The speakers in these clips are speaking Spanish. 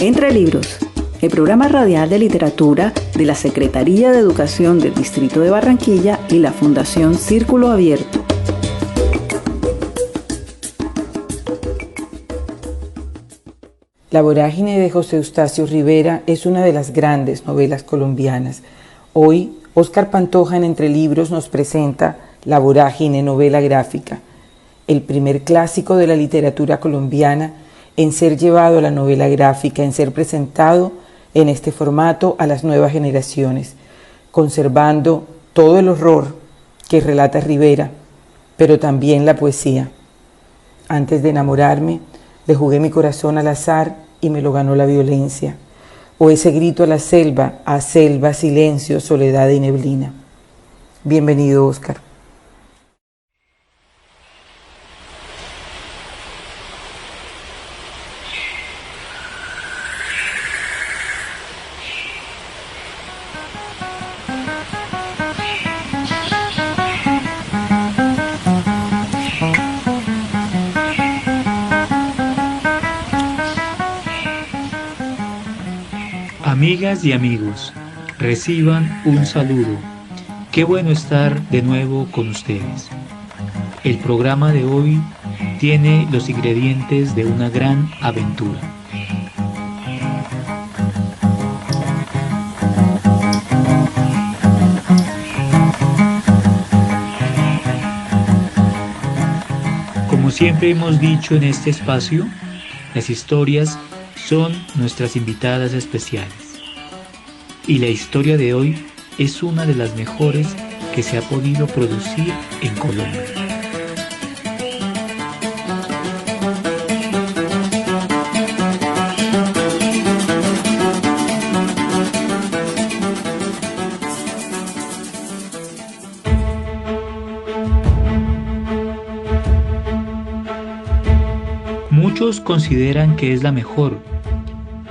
Entre Libros, el programa radial de literatura de la Secretaría de Educación del Distrito de Barranquilla y la Fundación Círculo Abierto. La vorágine de José Eustacio Rivera es una de las grandes novelas colombianas. Hoy, Óscar Pantoja en Entre Libros nos presenta La vorágine, novela gráfica, el primer clásico de la literatura colombiana en ser llevado a la novela gráfica, en ser presentado en este formato a las nuevas generaciones, conservando todo el horror que relata Rivera, pero también la poesía. Antes de enamorarme, le jugué mi corazón al azar y me lo ganó la violencia, o ese grito a selva, silencio, soledad y neblina. Bienvenido, Óscar. Amigas y amigos, reciban un saludo. Qué bueno estar de nuevo con ustedes. El programa de hoy tiene los ingredientes de una gran aventura. Como siempre hemos dicho en este espacio, las historias son nuestras invitadas especiales. Y la historia de hoy es una de las mejores que se ha podido producir en Colombia. Muchos consideran que es la mejor,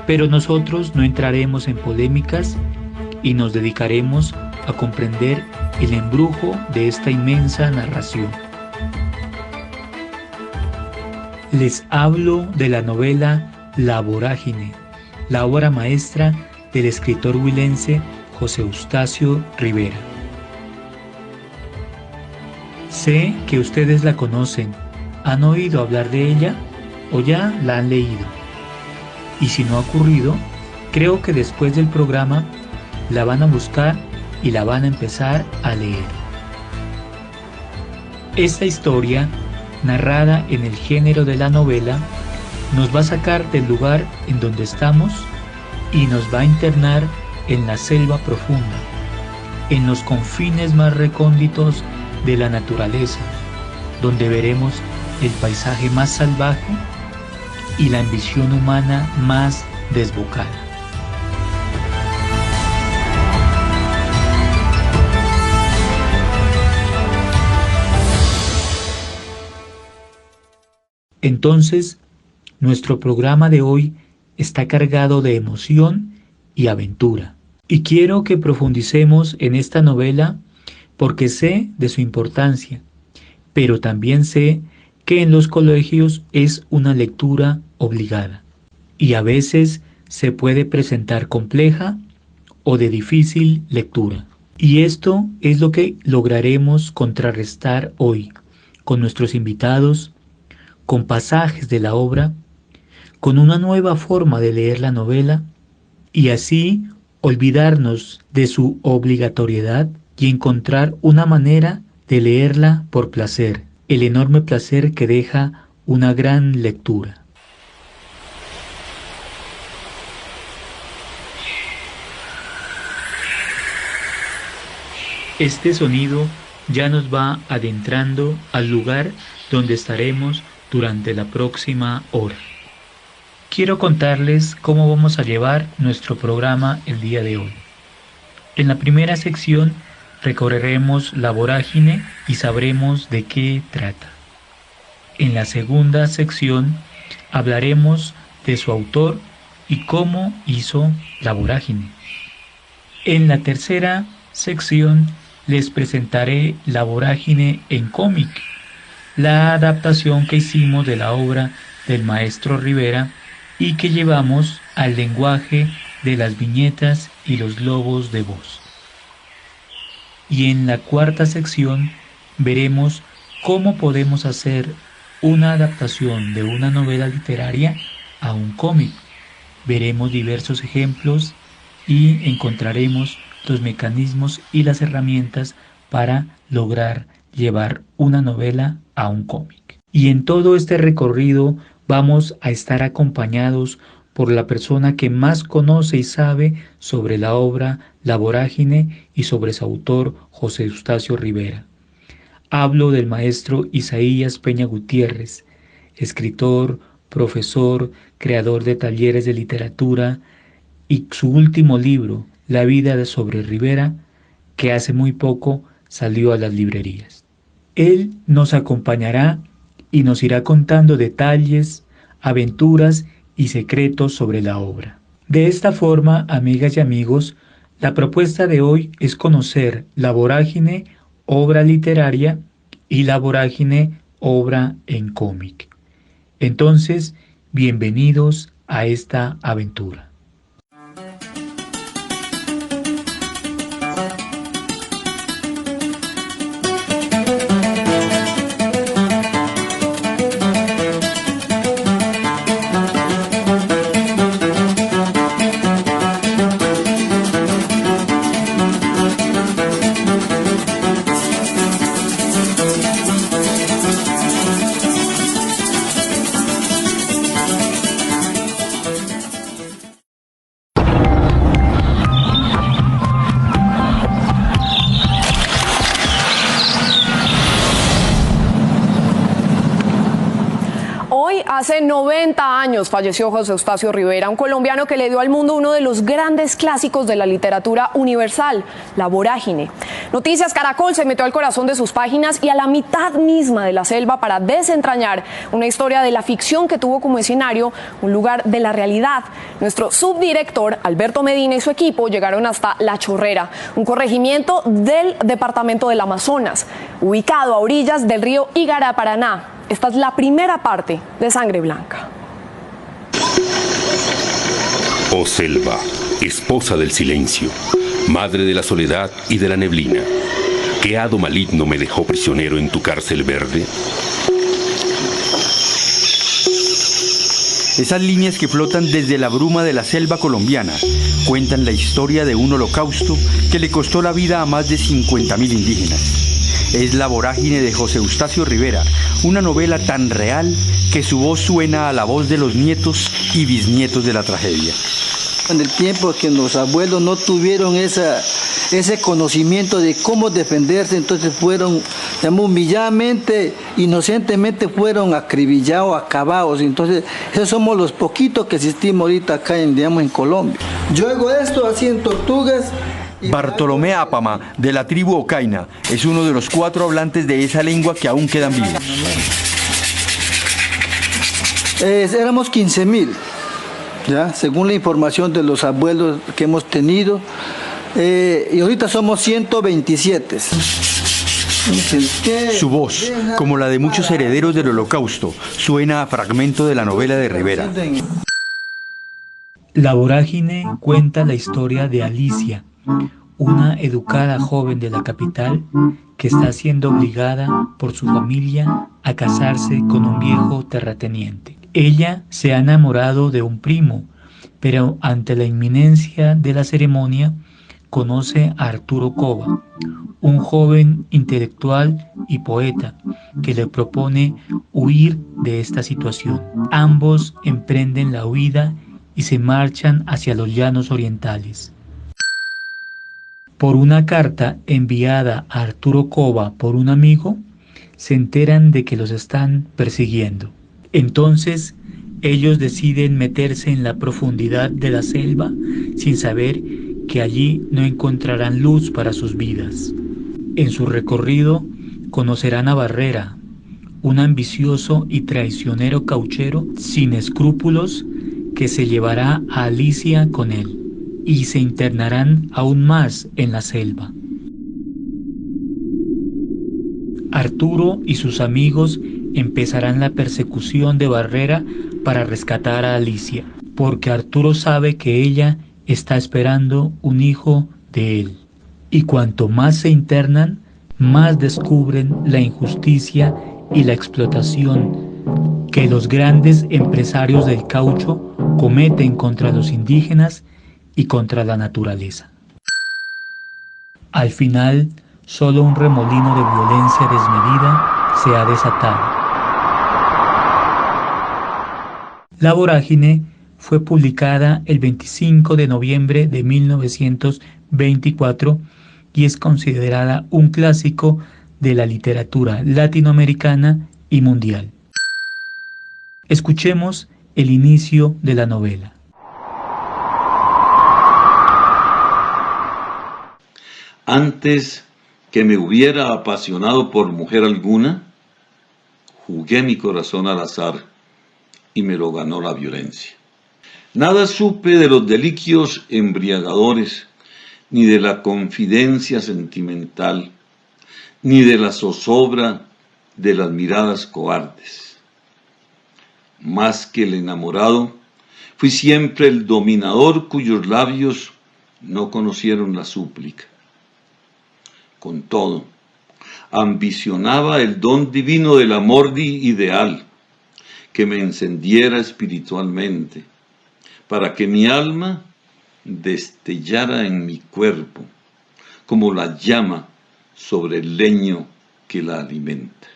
pero nosotros no entraremos en polémicas y nos dedicaremos a comprender el embrujo de esta inmensa narración. Les hablo de la novela La vorágine, la obra maestra del escritor huilense José Eustacio Rivera. Sé que ustedes la conocen, han oído hablar de ella o ya la han leído. Y si no ha ocurrido, creo que después del programa la van a buscar y la van a empezar a leer. Esta historia, narrada en el género de la novela, nos va a sacar del lugar en donde estamos y nos va a internar en la selva profunda, en los confines más recónditos de la naturaleza, donde veremos el paisaje más salvaje y la ambición humana más desbocada. Entonces, nuestro programa de hoy está cargado de emoción y aventura. Y quiero que profundicemos en esta novela porque sé de su importancia, pero también sé que en los colegios es una lectura obligada y a veces se puede presentar compleja o de difícil lectura. Y esto es lo que lograremos contrarrestar hoy con nuestros invitados, con pasajes de la obra, con una nueva forma de leer la novela y así olvidarnos de su obligatoriedad y encontrar una manera de leerla por placer, el enorme placer que deja una gran lectura. Este sonido ya nos va adentrando al lugar donde estaremos durante la próxima hora. Quiero contarles cómo vamos a llevar nuestro programa el día de hoy. En la primera sección recorreremos la vorágine y sabremos de qué trata. En la segunda sección hablaremos de su autor y cómo hizo la vorágine. En la tercera sección les presentaré La vorágine en cómic, la adaptación que hicimos de la obra del maestro Rivera y que llevamos al lenguaje de las viñetas y los globos de voz. Y en la cuarta sección veremos cómo podemos hacer una adaptación de una novela literaria a un cómic. Veremos diversos ejemplos y encontraremos los mecanismos y las herramientas para lograr llevar una novela a un cómic. Y en todo este recorrido vamos a estar acompañados por la persona que más conoce y sabe sobre la obra La Vorágine y sobre su autor José Eustacio Rivera. Hablo del maestro Isaías Peña Gutiérrez, escritor, profesor, creador de talleres de literatura, y su último libro, La vida sobre Rivera, que hace muy poco salió a las librerías. Él nos acompañará y nos irá contando detalles, aventuras y secretos sobre la obra. De esta forma, amigas y amigos, la propuesta de hoy es conocer La Vorágine, obra literaria, y La Vorágine, obra en cómic. Entonces, bienvenidos a esta aventura. Hace 90 años falleció José Eustacio Rivera, un colombiano que le dio al mundo uno de los grandes clásicos de la literatura universal, La Vorágine. Noticias Caracol se metió al corazón de sus páginas y a la mitad misma de la selva para desentrañar una historia de la ficción que tuvo como escenario un lugar de la realidad. Nuestro subdirector, Alberto Medina, y su equipo llegaron hasta La Chorrera, un corregimiento del departamento del Amazonas, ubicado a orillas del río Igaraparaná. Esta es la primera parte de Sangre Blanca. Oh selva, esposa del silencio, madre de la soledad y de la neblina, ¿qué hado maligno me dejó prisionero en tu cárcel verde? Esas líneas que flotan desde la bruma de la selva colombiana cuentan la historia de un holocausto que le costó la vida a más de 50.000 indígenas. Es La Vorágine de José Eustacio Rivera, una novela tan real que su voz suena a la voz de los nietos y bisnietos de la tragedia. En el tiempo que los abuelos no tuvieron ese conocimiento de cómo defenderse, entonces fueron, humilladamente, inocentemente fueron acribillados, acabados. Entonces, esos somos los poquitos que existimos ahorita acá en Colombia. Yo hago esto así en Tortugas. Bartolomé Apama, de la tribu Ocaina, es uno de los 4 hablantes de esa lengua que aún quedan vivos. Éramos 15.000, ¿ya? Según la información de los abuelos que hemos tenido, y ahorita somos 127. Su voz, como la de muchos herederos del Holocausto, suena a fragmento de la novela de Rivera. La Vorágine cuenta la historia de Alicia, una educada joven de la capital que está siendo obligada por su familia a casarse con un viejo terrateniente. Ella se ha enamorado de un primo, pero ante la inminencia de la ceremonia conoce a Arturo Cova, un joven intelectual y poeta que le propone huir de esta situación. Ambos emprenden la huida y se marchan hacia los llanos orientales. Por una carta enviada a Arturo Cova por un amigo, se enteran de que los están persiguiendo. Entonces, ellos deciden meterse en la profundidad de la selva sin saber que allí no encontrarán luz para sus vidas. En su recorrido conocerán a Barrera, un ambicioso y traicionero cauchero sin escrúpulos que se llevará a Alicia con él, y se internarán aún más en la selva. Arturo y sus amigos empezarán la persecución de Barrera para rescatar a Alicia, porque Arturo sabe que ella está esperando un hijo de él. Y cuanto más se internan, más descubren la injusticia y la explotación que los grandes empresarios del caucho cometen contra los indígenas y contra la naturaleza. Al final, solo un remolino de violencia desmedida se ha desatado. La Vorágine fue publicada el 25 de noviembre de 1924 y es considerada un clásico de la literatura latinoamericana y mundial. Escuchemos el inicio de la novela. Antes que me hubiera apasionado por mujer alguna, jugué mi corazón al azar y me lo ganó la violencia. Nada supe de los delicios embriagadores, ni de la confidencia sentimental, ni de la zozobra de las miradas cobardes. Más que el enamorado, fui siempre el dominador cuyos labios no conocieron la súplica. Con todo, ambicionaba el don divino del amor ideal, que me encendiera espiritualmente, para que mi alma destellara en mi cuerpo, como la llama sobre el leño que la alimenta.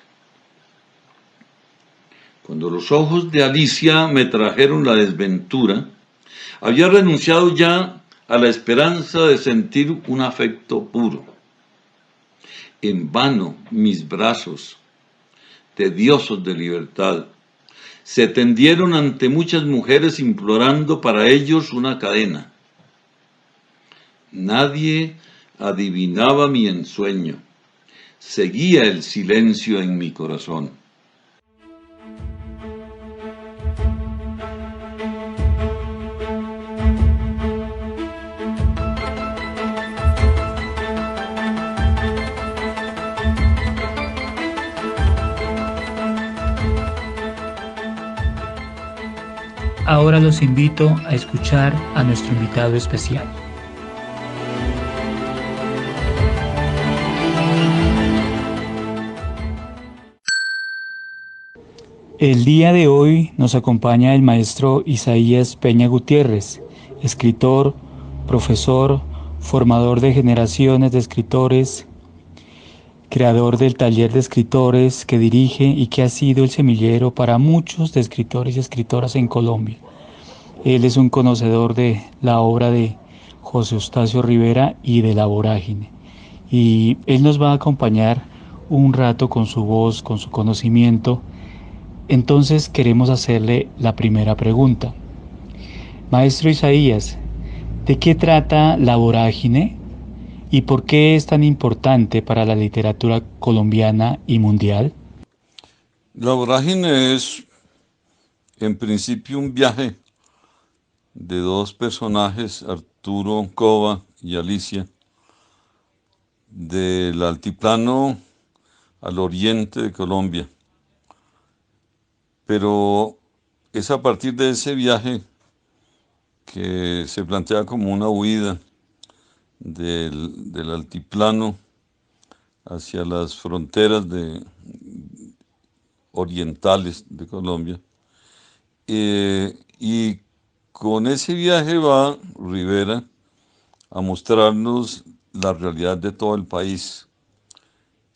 Cuando los ojos de Alicia me trajeron la desventura, había renunciado ya a la esperanza de sentir un afecto puro. En vano mis brazos, tediosos de libertad, se tendieron ante muchas mujeres implorando para ellos una cadena. Nadie adivinaba mi ensueño, seguía el silencio en mi corazón. Ahora los invito a escuchar a nuestro invitado especial. El día de hoy nos acompaña el maestro Isaías Peña Gutiérrez, escritor, profesor, formador de generaciones de escritores, creador del taller de escritores que dirige y que ha sido el semillero para muchos de escritores y escritoras en Colombia. Él es un conocedor de la obra de José Eustacio Rivera y de La Vorágine. Y él nos va a acompañar un rato con su voz, con su conocimiento. Entonces queremos hacerle la primera pregunta. Maestro Isaías, ¿de qué trata La Vorágine? ¿Y por qué es tan importante para la literatura colombiana y mundial? La Vorágine es, en principio, un viaje de dos personajes, Arturo Cova y Alicia, del altiplano al oriente de Colombia. Pero es a partir de ese viaje que se plantea como una huida del altiplano hacia las fronteras orientales de Colombia. Y con ese viaje va Rivera a mostrarnos la realidad de todo el país,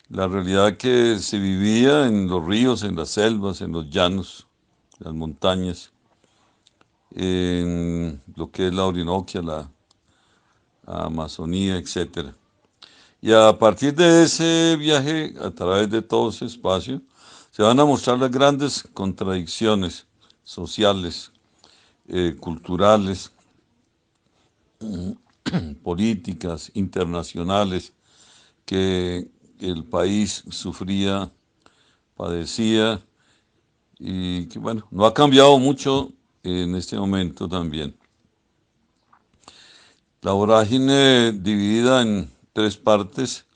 la realidad que se vivía en los ríos, en las selvas, en los llanos, en las montañas, en lo que es la Orinoquia, la Amazonía, etc. Y a partir de ese viaje, a través de todo ese espacio, se van a mostrar las grandes contradicciones sociales, culturales, políticas, internacionales, que el país sufría, padecía, y que, bueno, no ha cambiado mucho en este momento también. La Vorágine, dividida en tres partes,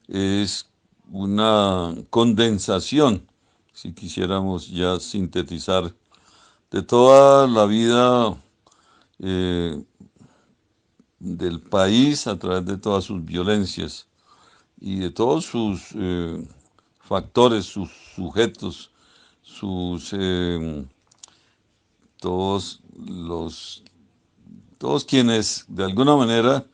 es una condensación si quisiéramos ya sintetizar, de toda la vida del país a través de todas sus violencias y de todos sus factores, sus sujetos, todos quienes de alguna manera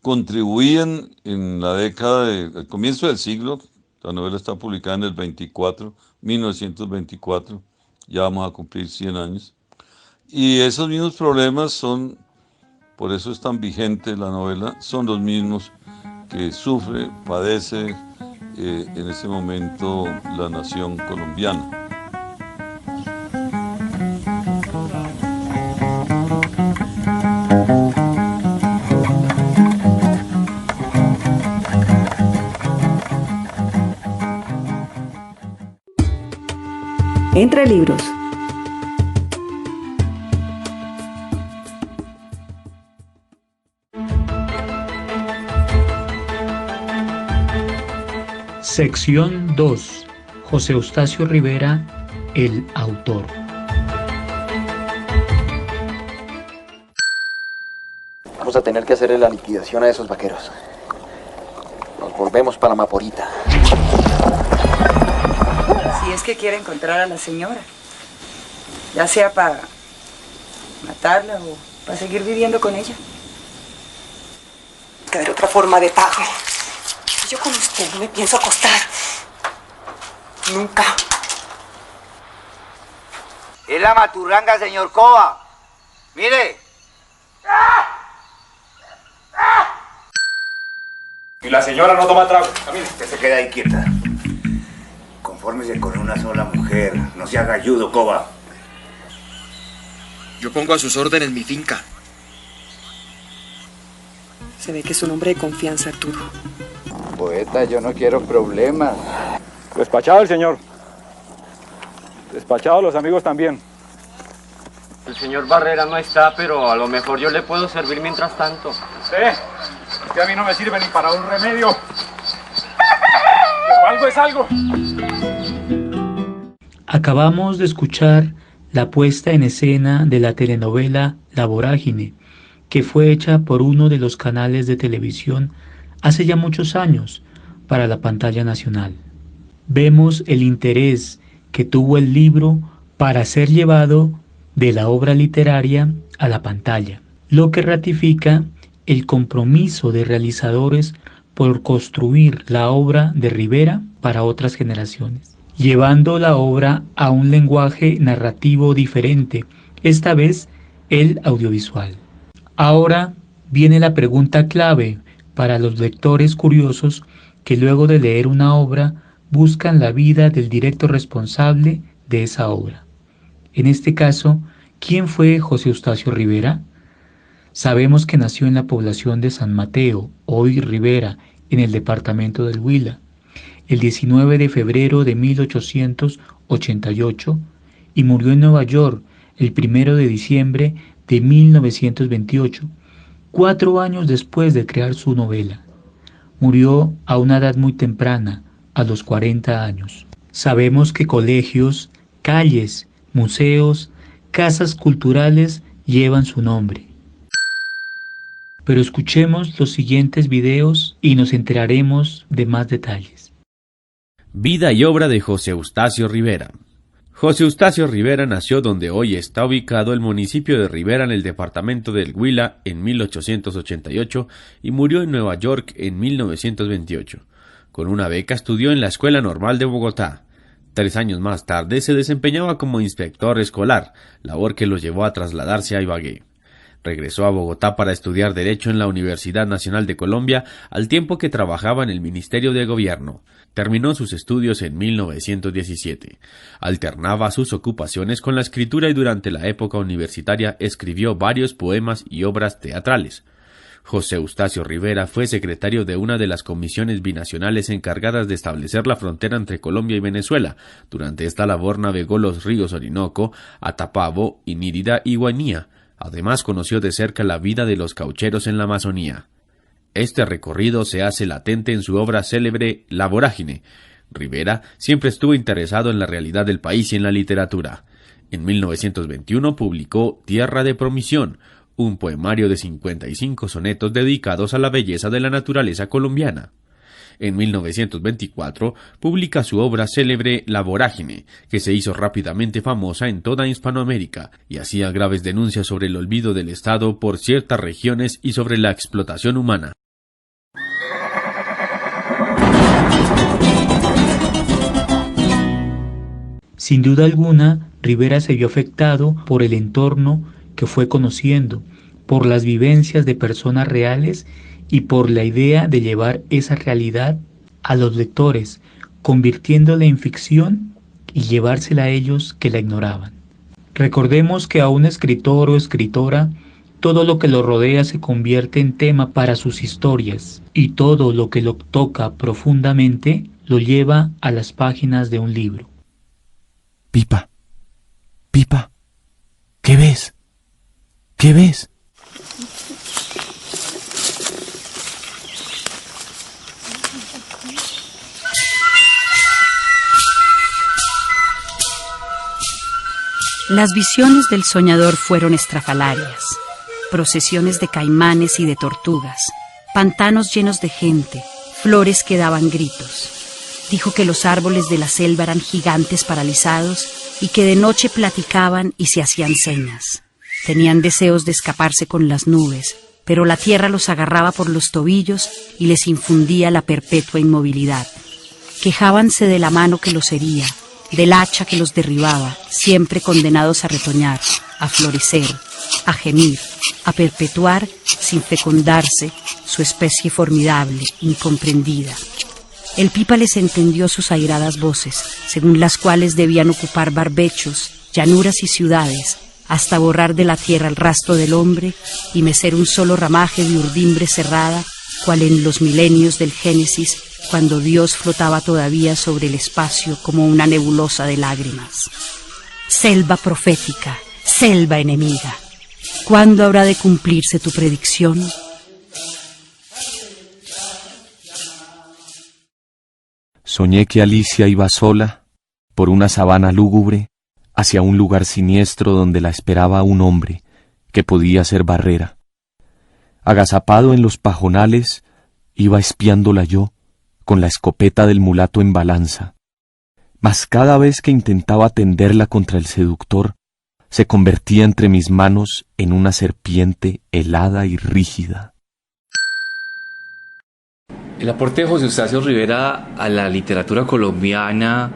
contribuían en la década al comienzo del siglo. La novela está publicada en el 1924, ya vamos a cumplir 100 años. Y esos mismos problemas son, por eso es tan vigente la novela, son los mismos que sufre, padece en ese momento la nación colombiana. Entre libros. Sección 2. José Eustacio Rivera, el autor. Vamos a tener que hacerle la liquidación a esos vaqueros. Nos volvemos para Maporita. Si es que quiere encontrar a la señora, ya sea para matarla o para seguir viviendo con ella. Que haber otra forma de pago. Yo con usted no me pienso acostar. Nunca. Es la maturranga, señor Cova. Mire. Y la señora no toma trago. Usted se queda ahí quieta. Confórmese con una sola mujer. No se haga ayudo, Cova. Yo pongo a sus órdenes mi finca. Se ve que es un hombre de confianza, Arturo. Poeta, yo no quiero problemas. Despachado el señor. Despachado los amigos también. El señor Barrera no está, pero a lo mejor yo le puedo servir mientras tanto. Usted a mí no me sirve ni para un remedio. Pero algo es algo. Acabamos de escuchar la puesta en escena de la telenovela La Vorágine, que fue hecha por uno de los canales de televisión hace ya muchos años para la pantalla nacional. Vemos el interés que tuvo el libro para ser llevado de la obra literaria a la pantalla, lo que ratifica el compromiso de realizadores por construir la obra de Rivera para otras generaciones, llevando la obra a un lenguaje narrativo diferente, esta vez el audiovisual. Ahora viene la pregunta clave para los lectores curiosos que luego de leer una obra buscan la vida del directo responsable de esa obra. En este caso, ¿quién fue José Eustacio Rivera? Sabemos que nació en la población de San Mateo, hoy Rivera, en el departamento del Huila, el 19 de febrero de 1888 y murió en Nueva York el 1 de diciembre de 1928, 4 años después de crear su novela. Murió a una edad muy temprana, a los 40 años. Sabemos que colegios, calles, museos, casas culturales llevan su nombre. Pero escuchemos los siguientes videos y nos enteraremos de más detalles. Vida y obra de José Eustacio Rivera. José Eustacio Rivera nació donde hoy está ubicado el municipio de Rivera en el departamento del Huila en 1888 y murió en Nueva York en 1928. Con una beca estudió en la Escuela Normal de Bogotá. 3 años más tarde se desempeñaba como inspector escolar, labor que lo llevó a trasladarse a Ibagué. Regresó a Bogotá para estudiar Derecho en la Universidad Nacional de Colombia, al tiempo que trabajaba en el Ministerio de Gobierno. Terminó sus estudios en 1917. Alternaba sus ocupaciones con la escritura y durante la época universitaria escribió varios poemas y obras teatrales. José Eustacio Rivera fue secretario de una de las comisiones binacionales encargadas de establecer la frontera entre Colombia y Venezuela. Durante esta labor navegó los ríos Orinoco, Atapavo, Inírida y Guainía. Además conoció de cerca la vida de los caucheros en la Amazonía. Este recorrido se hace latente en su obra célebre La Vorágine, Rivera siempre estuvo interesado en la realidad del país y en la literatura. En 1921 publicó Tierra de Promisión, un poemario de 55 sonetos dedicados a la belleza de la naturaleza colombiana. En 1924 publica su obra célebre La Vorágine, que se hizo rápidamente famosa en toda Hispanoamérica y hacía graves denuncias sobre el olvido del Estado por ciertas regiones y sobre la explotación humana. Sin duda alguna, Rivera se vio afectado por el entorno que fue conociendo, por las vivencias de personas reales y por la idea de llevar esa realidad a los lectores, convirtiéndola en ficción y llevársela a ellos que la ignoraban. Recordemos que a un escritor o escritora, todo lo que lo rodea se convierte en tema para sus historias y todo lo que lo toca profundamente lo lleva a las páginas de un libro. Pipa, Pipa, ¿qué ves? ¿Qué ves? Las visiones del soñador fueron estrafalarias, procesiones de caimanes y de tortugas, pantanos llenos de gente, flores que daban gritos. Dijo que los árboles de la selva eran gigantes paralizados y que de noche platicaban y se hacían señas. Tenían deseos de escaparse con las nubes, pero la tierra los agarraba por los tobillos y les infundía la perpetua inmovilidad. Quejábanse de la mano que los hería, del hacha que los derribaba, siempre condenados a retoñar, a florecer, a gemir, a perpetuar, sin fecundarse, su especie formidable, incomprendida. El Pipa les entendió sus airadas voces, según las cuales debían ocupar barbechos, llanuras y ciudades, hasta borrar de la tierra el rastro del hombre y mecer un solo ramaje de urdimbre cerrada, cual en los milenios del Génesis, cuando Dios flotaba todavía sobre el espacio como una nebulosa de lágrimas. Selva profética, selva enemiga, ¿cuándo habrá de cumplirse tu predicción? Soñé que Alicia iba sola, por una sabana lúgubre, hacia un lugar siniestro donde la esperaba un hombre, que podía ser Barrera. Agazapado en los pajonales, iba espiándola yo, con la escopeta del mulato en balanza. Mas cada vez que intentaba tenderla contra el seductor, se convertía entre mis manos en una serpiente helada y rígida. El aporte de José Eustacio Rivera a la literatura colombiana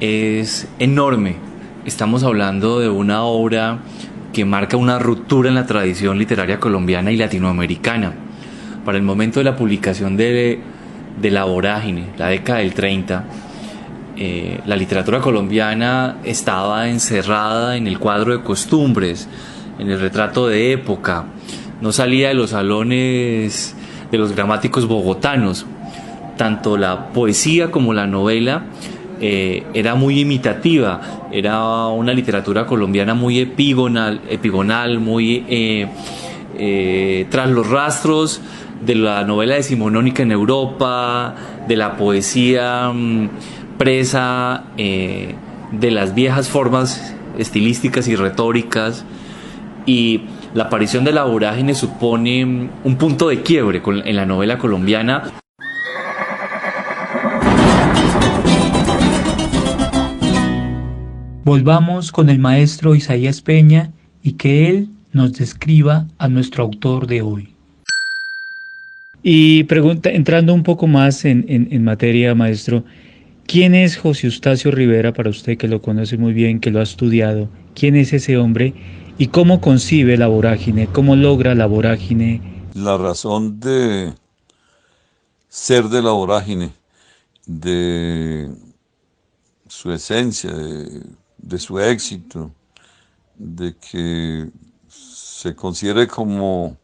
es enorme. Estamos hablando de una obra que marca una ruptura en la tradición literaria colombiana y latinoamericana. Para el momento de la publicación de La Vorágine, la década del 30, la literatura colombiana estaba encerrada en el cuadro de costumbres, en el retrato de época. No salía de los salones de los gramáticos bogotanos. Tanto la poesía como la novela era muy imitativa, era una literatura colombiana muy epigonal, muy tras los rastros de la novela decimonónica en Europa, de la poesía presa de las viejas formas estilísticas y retóricas, y la aparición de La Vorágine supone un punto de quiebre en la novela colombiana. Volvamos con el maestro Isaías Peña y que él nos describa a nuestro autor de hoy. Y entrando un poco más en materia, maestro, ¿quién es José Eustacio Rivera para usted, que lo conoce muy bien, que lo ha estudiado? ¿Quién es ese hombre y cómo concibe la vorágine? ¿Cómo logra la vorágine? La razón de ser de la vorágine, de su esencia, de su éxito, de que se considere como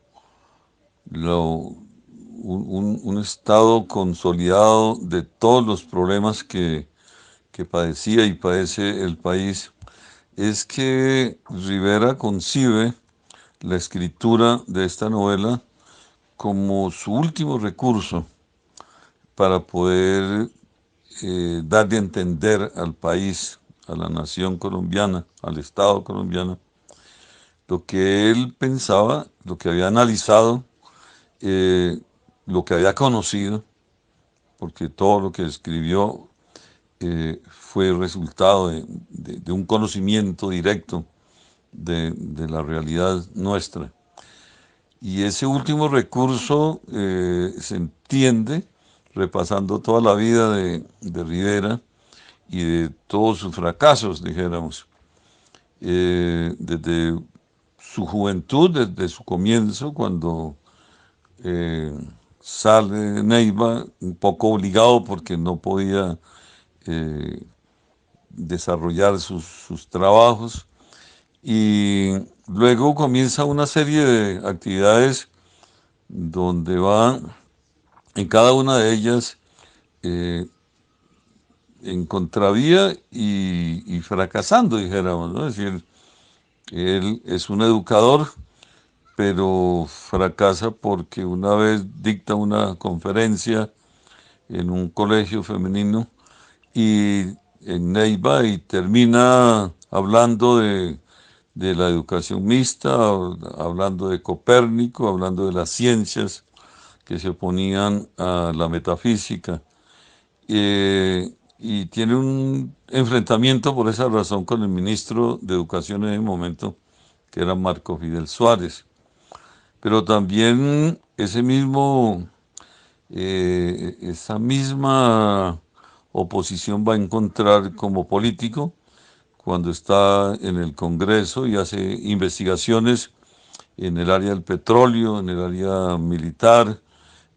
un estado consolidado de todos los problemas que padecía y padece el país, es que Rivera concibe la escritura de esta novela como su último recurso para poder darle a entender al país, a la nación colombiana, al Estado colombiano, lo que él pensaba, lo que había analizado, lo que había conocido, porque todo lo que escribió fue resultado de un conocimiento directo de la realidad nuestra. Y ese último recurso se entiende repasando toda la vida de Rivera y de todos sus fracasos, dijéramos, desde su juventud, desde su comienzo, cuando sale de Neiva, un poco obligado porque no podía desarrollar sus trabajos, y luego comienza una serie de actividades donde va en cada una de ellas en contravía y fracasando, dijéramos, ¿no? Es decir, él es un educador, pero fracasa porque una vez dicta una conferencia en un colegio femenino y en Neiva, y termina hablando de la educación mixta, hablando de Copérnico, hablando de las ciencias que se oponían a la metafísica. Y tiene un enfrentamiento por esa razón con el ministro de Educación en ese momento, que era Marco Fidel Suárez. Pero también esa misma oposición va a encontrar como político cuando está en el Congreso y hace investigaciones en el área del petróleo, en el área militar,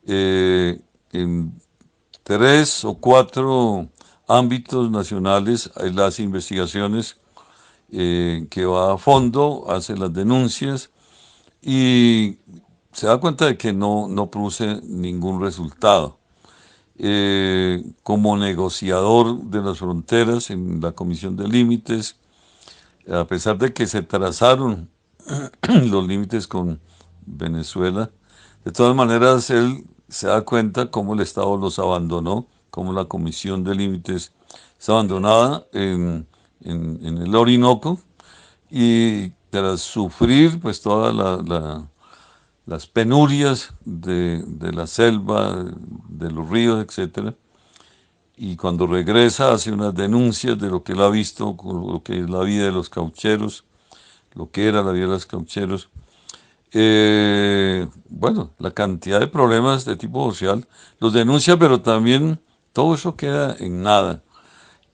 en 3 o 4 ámbitos nacionales. Él hace investigaciones que va a fondo, hace las denuncias y se da cuenta de que no produce ningún resultado. Como negociador de las fronteras en la Comisión de Límites, a pesar de que se trazaron los límites con Venezuela, de todas maneras él se da cuenta cómo el Estado los abandonó, cómo la Comisión de Límites es abandonada en el Orinoco, y tras sufrir pues todas las penurias de la selva, de los ríos, etc. Y cuando regresa hace unas denuncias de lo que él ha visto, lo que es la vida de los caucheros, lo que era la vida de los caucheros. Bueno, la cantidad de problemas de tipo social los denuncia, pero también todo eso queda en nada.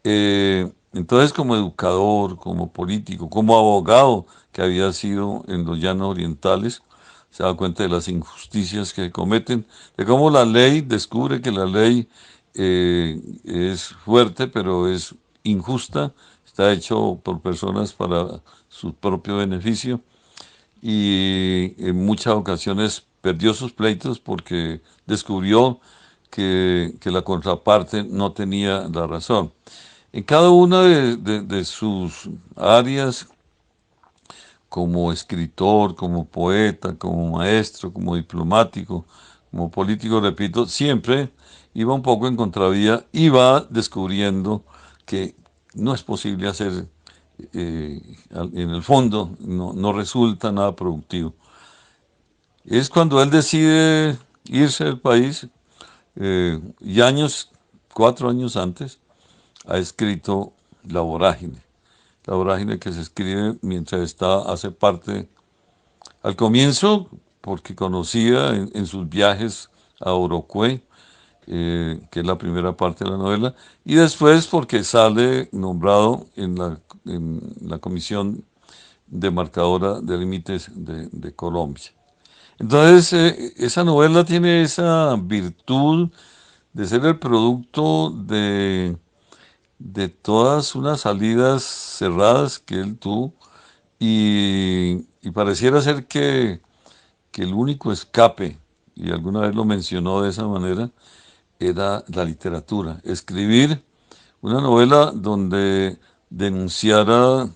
Entonces, como educador, como político, como abogado que había sido en los llanos orientales, se da cuenta de las injusticias que cometen, de cómo la ley descubre que la ley es fuerte, pero es injusta, está hecho por personas para su propio beneficio, y en muchas ocasiones perdió sus pleitos porque descubrió que la contraparte no tenía la razón. En cada una de sus áreas, como escritor, como poeta, como maestro, como diplomático, como político, repito, siempre iba un poco en contravía y va descubriendo que no es posible hacer, en el fondo, no resulta nada productivo. Es cuando él decide irse del país, y 4 años antes, ha escrito La Vorágine. La Vorágine, que se escribe mientras hace parte, al comienzo, porque conocía en sus viajes a Orocué, que es la primera parte de la novela, y después porque sale nombrado en la Comisión Demarcadora de Límites de Colombia. Entonces, esa novela tiene esa virtud de ser el producto de todas unas salidas cerradas que él tuvo, y pareciera ser que el único escape, y alguna vez lo mencionó de esa manera, era la literatura. Escribir una novela donde denunciara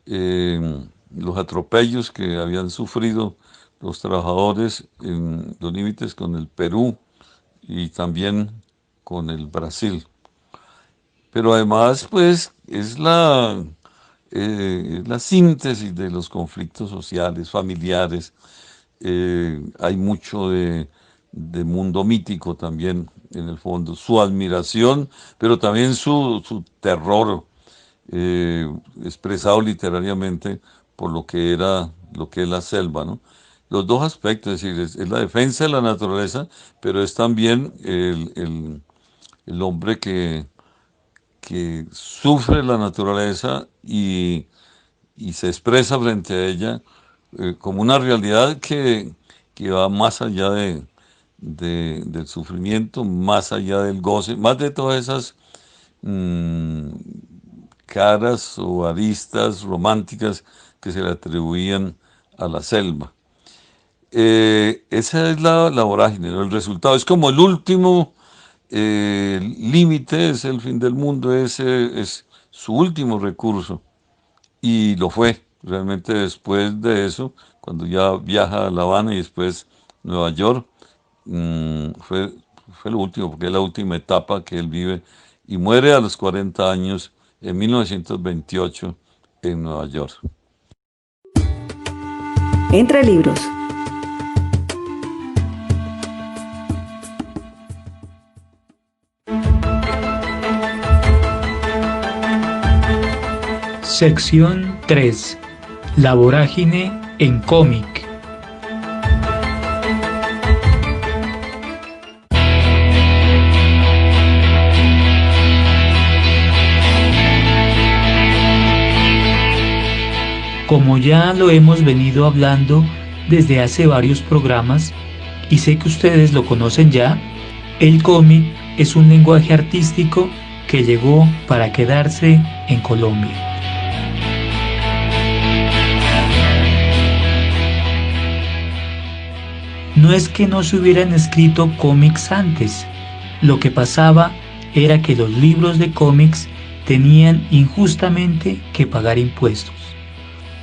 los atropellos que habían sufrido los trabajadores en los límites con el Perú y también con el Brasil. pero además pues es la síntesis de los conflictos sociales, familiares. Hay mucho de mundo mítico también en el fondo, su admiración, pero también su terror expresado literariamente por lo que es la selva, ¿no? Los dos aspectos, es decir, es la defensa de la naturaleza, pero es también el hombre que sufre la naturaleza y se expresa frente a ella como una realidad que va más allá del sufrimiento, más allá del goce, más de todas esas caras o aristas románticas que se le atribuían a la selva. Esa es la vorágine, ¿no? El resultado es como el último límite, es el fin del mundo, ese es su último recurso, y lo fue realmente después de eso, cuando ya viaja a La Habana y después Nueva York. Fue lo último, porque es la última etapa que él vive, y muere a los 40 años en 1928 en Nueva York. Entre libros. Sección 3. La vorágine en cómic. Como ya lo hemos venido hablando desde hace varios programas, y sé que ustedes lo conocen ya, el cómic es un lenguaje artístico que llegó para quedarse en Colombia. No es que no se hubieran escrito cómics antes, lo que pasaba era que los libros de cómics tenían injustamente que pagar impuestos.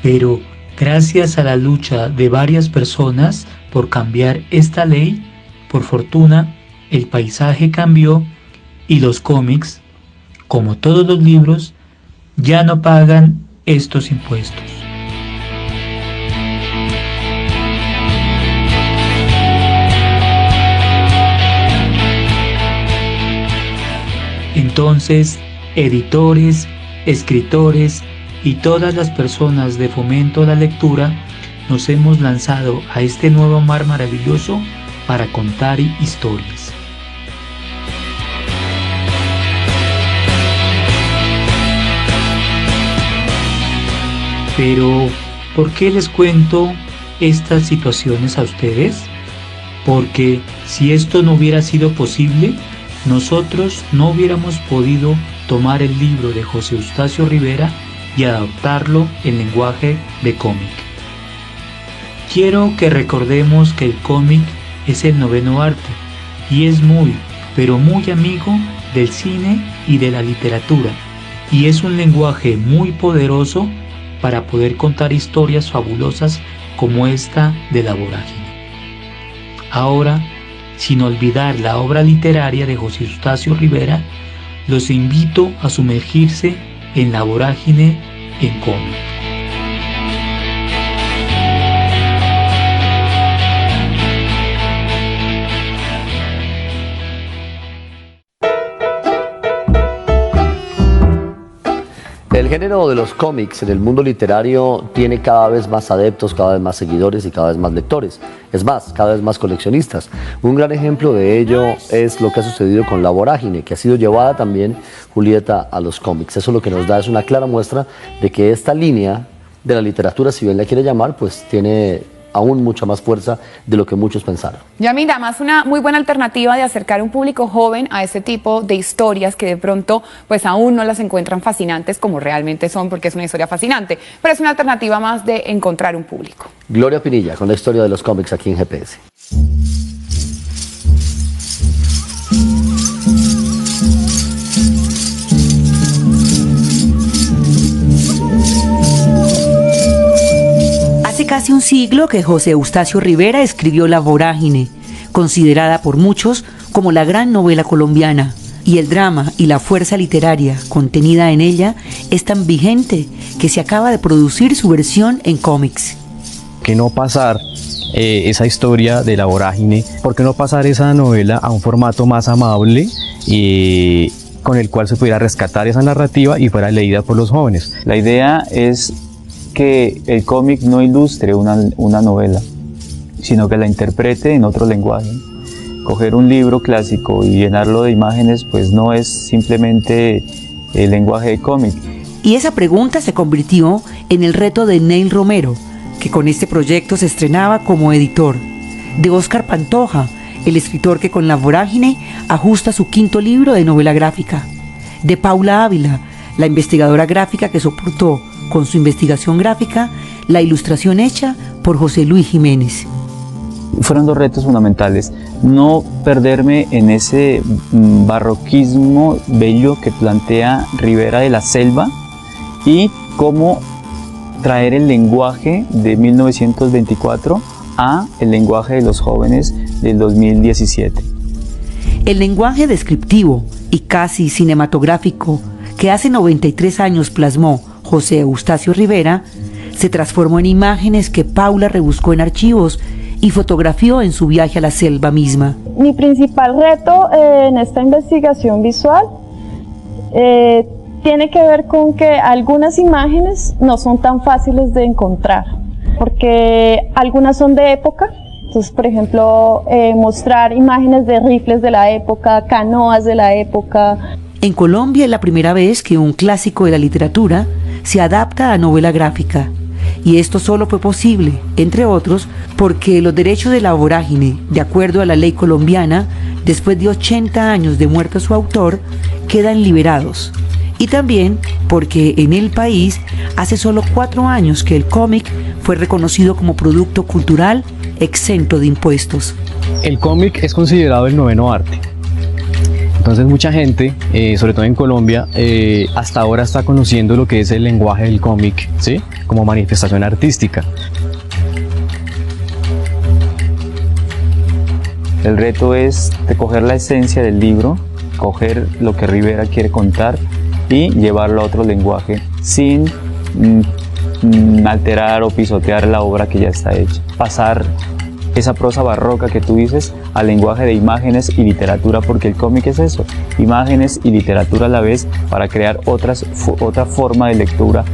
Pero gracias a la lucha de varias personas por cambiar esta ley, por fortuna, el paisaje cambió y los cómics, como todos los libros, ya no pagan estos impuestos. Entonces, editores, escritores y todas las personas de fomento a la lectura nos hemos lanzado a este nuevo mar maravilloso para contar historias. Pero, ¿por qué les cuento estas situaciones a ustedes? Porque si esto no hubiera sido posible, nosotros no hubiéramos podido tomar el libro de José Eustacio Rivera y adaptarlo en lenguaje de cómic. Quiero que recordemos que el cómic es el noveno arte y es muy, pero muy amigo del cine y de la literatura, y es un lenguaje muy poderoso para poder contar historias fabulosas como esta de la vorágine. Ahora, sin olvidar la obra literaria de José Eustacio Rivera, los invito a sumergirse en la vorágine en cómic. El género de los cómics en el mundo literario tiene cada vez más adeptos, cada vez más seguidores y cada vez más lectores. Es más, cada vez más coleccionistas. Un gran ejemplo de ello es lo que ha sucedido con La Vorágine, que ha sido llevada también, Julieta, a los cómics. Eso lo que nos da es una clara muestra de que esta línea de la literatura, si bien la quiere llamar, pues tiene aún mucha más fuerza de lo que muchos pensaron. Yamila, más una muy buena alternativa de acercar a un público joven a este tipo de historias que de pronto pues aún no las encuentran fascinantes como realmente son, porque es una historia fascinante, pero es una alternativa más de encontrar un público. Gloria Pinilla con la historia de los cómics aquí en GPS. Hace casi un siglo que José Eustacio Rivera escribió La Vorágine, considerada por muchos como la gran novela colombiana. Y el drama y la fuerza literaria contenida en ella es tan vigente que se acaba de producir su versión en cómics. ¿Por qué no pasar esa historia de la vorágine? ¿Por qué no pasar esa novela a un formato más amable y con el cual se pudiera rescatar esa narrativa y fuera leída por los jóvenes? La idea es que el cómic no ilustre una novela, sino que la interprete en otro lenguaje. Coger un libro clásico y llenarlo de imágenes, pues no es simplemente el lenguaje de cómic. Y esa pregunta se convirtió en el reto de Neil Romero, que con este proyecto se estrenaba como editor, de Óscar Pantoja, el escritor que con La Vorágine ajusta su 5º libro de novela gráfica, de Paula Ávila, la investigadora gráfica que soportó con su investigación gráfica la ilustración hecha por José Luis Jiménez. Fueron 2 retos fundamentales: no perderme en ese barroquismo bello que plantea Rivera de la Selva y cómo traer el lenguaje de 1924 a el lenguaje de los jóvenes del 2017. El lenguaje descriptivo y casi cinematográfico que hace 93 años plasmó José Eustacio Rivera se transformó en imágenes que Paula rebuscó en archivos y fotografió en su viaje a la selva misma. Mi principal reto en esta investigación visual tiene que ver con que algunas imágenes no son tan fáciles de encontrar, porque algunas son de época. Entonces, por ejemplo, mostrar imágenes de rifles de la época, canoas de la época. En Colombia es la primera vez que un clásico de la literatura se adapta a novela gráfica. Y esto solo fue posible, entre otros, porque los derechos de La Vorágine, de acuerdo a la ley colombiana, después de 80 años de muerto su autor, quedan liberados. Y también porque en el país hace solo 4 años que el cómic fue reconocido como producto cultural exento de impuestos. El cómic es considerado el 9º arte. Entonces mucha gente, sobre todo en Colombia, hasta ahora está conociendo lo que es el lenguaje del cómic, ¿sí? Como manifestación artística. El reto es de coger la esencia del libro, coger lo que Rivera quiere contar y llevarlo a otro lenguaje sin alterar o pisotear la obra que ya está hecha. Pasar esa prosa barroca que tú dices al lenguaje de imágenes y literatura, porque el cómic es eso, imágenes y literatura a la vez, para crear otra forma de lectura.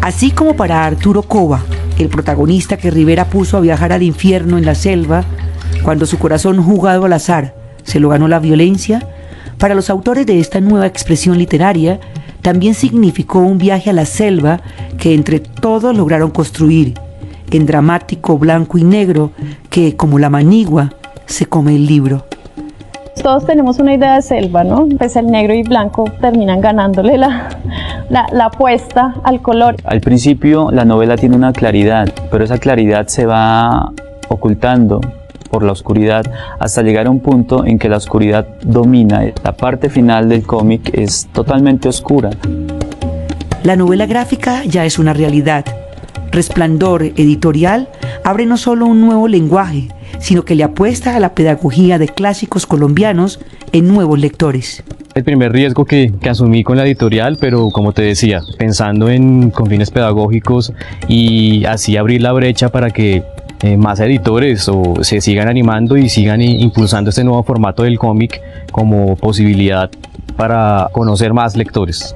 Así como para Arturo Cova, el protagonista que Rivera puso a viajar al infierno en la selva, cuando su corazón jugado al azar se lo ganó la violencia, para los autores de esta nueva expresión literaria también significó un viaje a la selva que entre todos lograron construir en dramático blanco y negro que, como la manigua, se come el libro. Todos tenemos una idea de selva, ¿no? Pues el negro y blanco terminan ganándole la apuesta al color. Al principio la novela tiene una claridad, pero esa claridad se va ocultando por la oscuridad hasta llegar a un punto en que la oscuridad domina. La parte final del cómic es totalmente oscura. La novela gráfica ya es una realidad. Resplandor Editorial abre no solo un nuevo lenguaje, sino que le apuesta a la pedagogía de clásicos colombianos en nuevos lectores. El primer riesgo que asumí con la editorial, pero como te decía, pensando con fines pedagógicos y así abrir la brecha para que más editores se sigan animando y sigan impulsando este nuevo formato del cómic como posibilidad para conocer más lectores.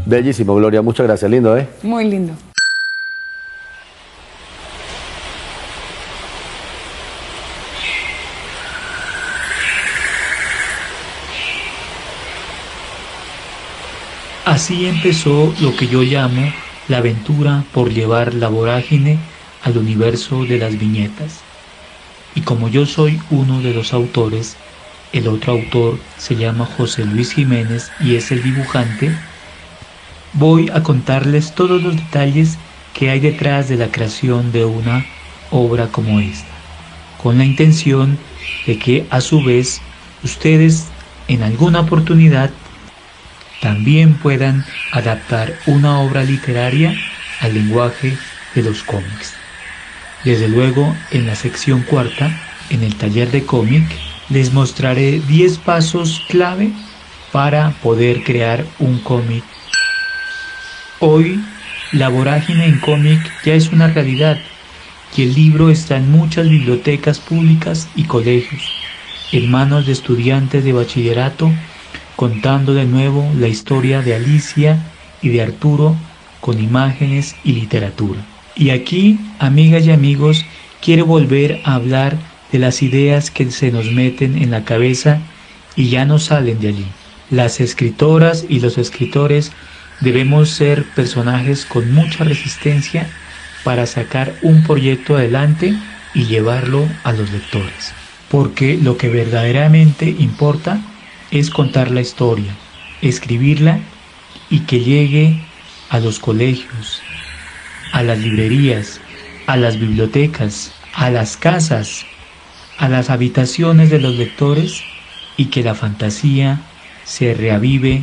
Bellísimo, Gloria, muchas gracias, lindo, ¿eh? Muy lindo. Así empezó lo que yo llamo la aventura por llevar La Vorágine al universo de las viñetas. Y como yo soy uno de los autores, el otro autor se llama José Luis Jiménez y es el dibujante, voy a contarles todos los detalles que hay detrás de la creación de una obra como esta, con la intención de que a su vez ustedes en alguna oportunidad también puedan adaptar una obra literaria al lenguaje de los cómics. Desde luego, en la sección cuarta en el taller de cómic, les mostraré 10 pasos clave para poder crear un cómic. Hoy, la vorágine en cómic ya es una realidad y el libro está en muchas bibliotecas públicas y colegios, en manos de estudiantes de bachillerato, contando de nuevo la historia de Alicia y de Arturo con imágenes y literatura. Y aquí, amigas y amigos, quiero volver a hablar de las ideas que se nos meten en la cabeza y ya no salen de allí. Las escritoras y los escritores debemos ser personajes con mucha resistencia para sacar un proyecto adelante y llevarlo a los lectores. Porque lo que verdaderamente importa es contar la historia, escribirla y que llegue a los colegios, a las librerías, a las bibliotecas, a las casas, a las habitaciones de los lectores y que la fantasía se reavive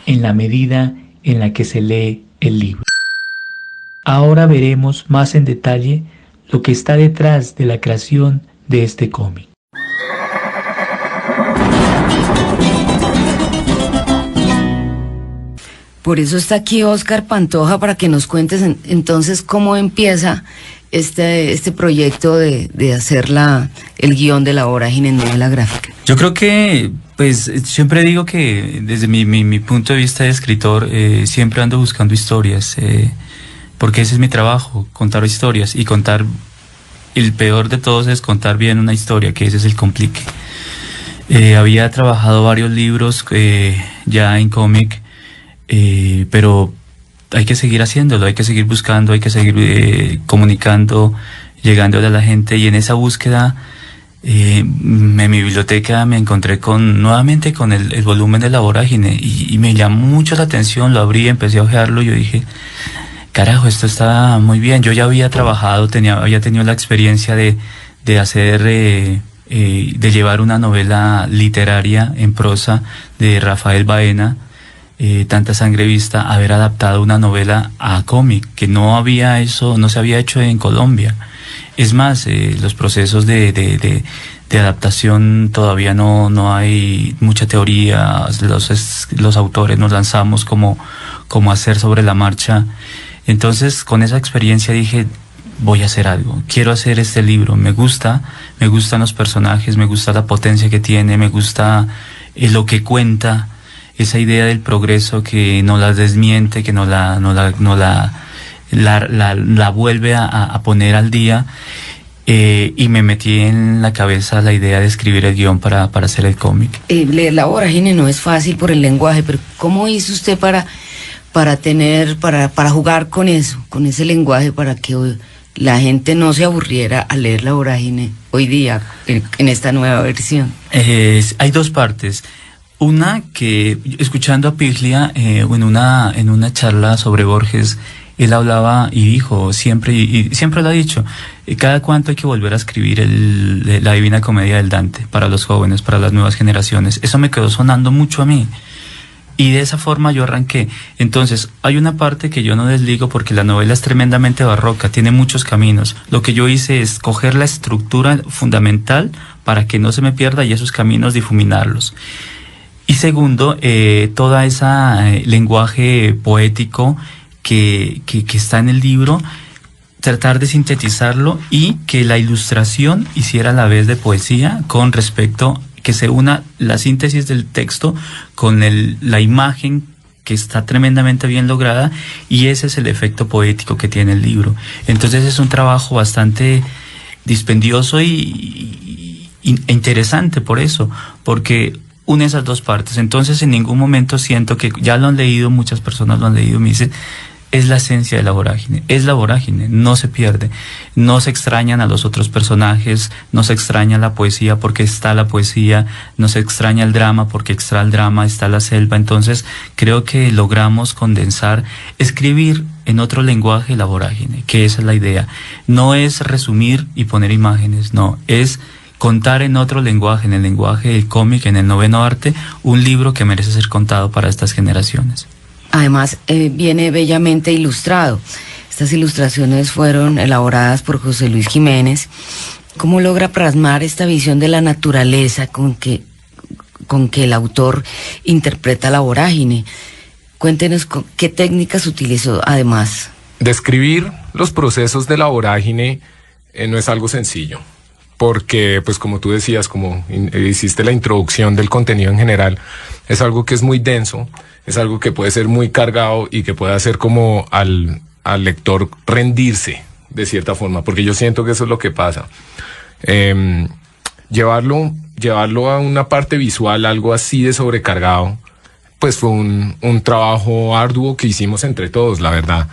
en la medida en la que se lee el libro. Ahora veremos más en detalle lo que está detrás de la creación de este cómic. Por eso está aquí Óscar Pantoja para que nos cuentes entonces cómo empieza este proyecto de hacer el guión de La Vorágine en novela gráfica. Yo creo que, pues, siempre digo que desde mi punto de vista de escritor, siempre ando buscando historias, porque ese es mi trabajo, contar historias y contar, el peor de todos es contar bien una historia, que ese es el complique. Había trabajado varios libros ya en cómic, pero hay que seguir haciéndolo, hay que seguir buscando, hay que seguir comunicando, llegándole a la gente, y en esa búsqueda en mi biblioteca me encontré nuevamente con el volumen de La Vorágine y me llamó mucho la atención, lo abrí, empecé a ojearlo y yo dije, carajo, esto está muy bien. Yo ya había trabajado, había tenido la experiencia de hacer, de llevar una novela literaria en prosa de Rafael Baena, Tanta Sangre Vista, haber adaptado una novela a cómic, que no se había hecho en Colombia. Es más, los procesos de adaptación todavía no hay mucha teoría, los autores nos lanzamos como hacer sobre la marcha. Entonces, con esa experiencia dije, voy a hacer algo, quiero hacer este libro, me gustan los personajes, me gusta la potencia que tiene, me gusta lo que cuenta, esa idea del progreso que no la desmiente, que no la vuelve a poner al día, y me metí en la cabeza la idea de escribir el guión para hacer el cómic. Leer La Vorágine no es fácil por el lenguaje, pero ¿cómo hizo usted para jugar con eso, con ese lenguaje, para que la gente no se aburriera al leer La Vorágine hoy día en esta nueva versión? Hay dos partes. Una, que escuchando a Piglia en una charla sobre Borges, él hablaba y dijo, siempre lo ha dicho, cada cuánto hay que volver a escribir la Divina Comedia del Dante para los jóvenes, para las nuevas generaciones. Eso me quedó sonando mucho a mí. Y de esa forma yo arranqué. Entonces, hay una parte que yo no desligo porque la novela es tremendamente barroca, tiene muchos caminos. Lo que yo hice es coger la estructura fundamental para que no se me pierda y esos caminos difuminarlos. Y segundo, todo ese lenguaje poético que está en el libro, tratar de sintetizarlo y que la ilustración hiciera a la vez de poesía con respecto, que se una la síntesis del texto con la imagen que está tremendamente bien lograda, y ese es el efecto poético que tiene el libro. Entonces es un trabajo bastante dispendioso e interesante por eso, porque une esas dos partes. Entonces en ningún momento siento que, ya lo han leído, muchas personas lo han leído, me dicen, es la esencia de La Vorágine, es La Vorágine, no se pierde, no se extrañan a los otros personajes, no se extraña la poesía porque está la poesía, no se extraña el drama porque está el drama, está la selva. Entonces creo que logramos condensar, escribir en otro lenguaje La Vorágine, que esa es la idea. No es resumir y poner imágenes, no, es contar en otro lenguaje, en el lenguaje del cómic, en el noveno arte, un libro que merece ser contado para estas generaciones. Además, viene bellamente ilustrado. Estas ilustraciones fueron elaboradas por José Luis Jiménez cómo logra plasmar esta visión de la naturaleza con que el autor interpreta la vorágine. Cuéntenos qué técnicas utilizó además. Describir los procesos de la vorágine no es algo sencillo, porque pues como tú decías, como hiciste la introducción del contenido en general, es algo que es muy denso, es algo que puede ser muy cargado y que puede hacer como al lector rendirse de cierta forma, porque yo siento que eso es lo que pasa. Llevarlo a una parte visual, algo así de sobrecargado, pues fue un trabajo arduo que hicimos entre todos, la verdad.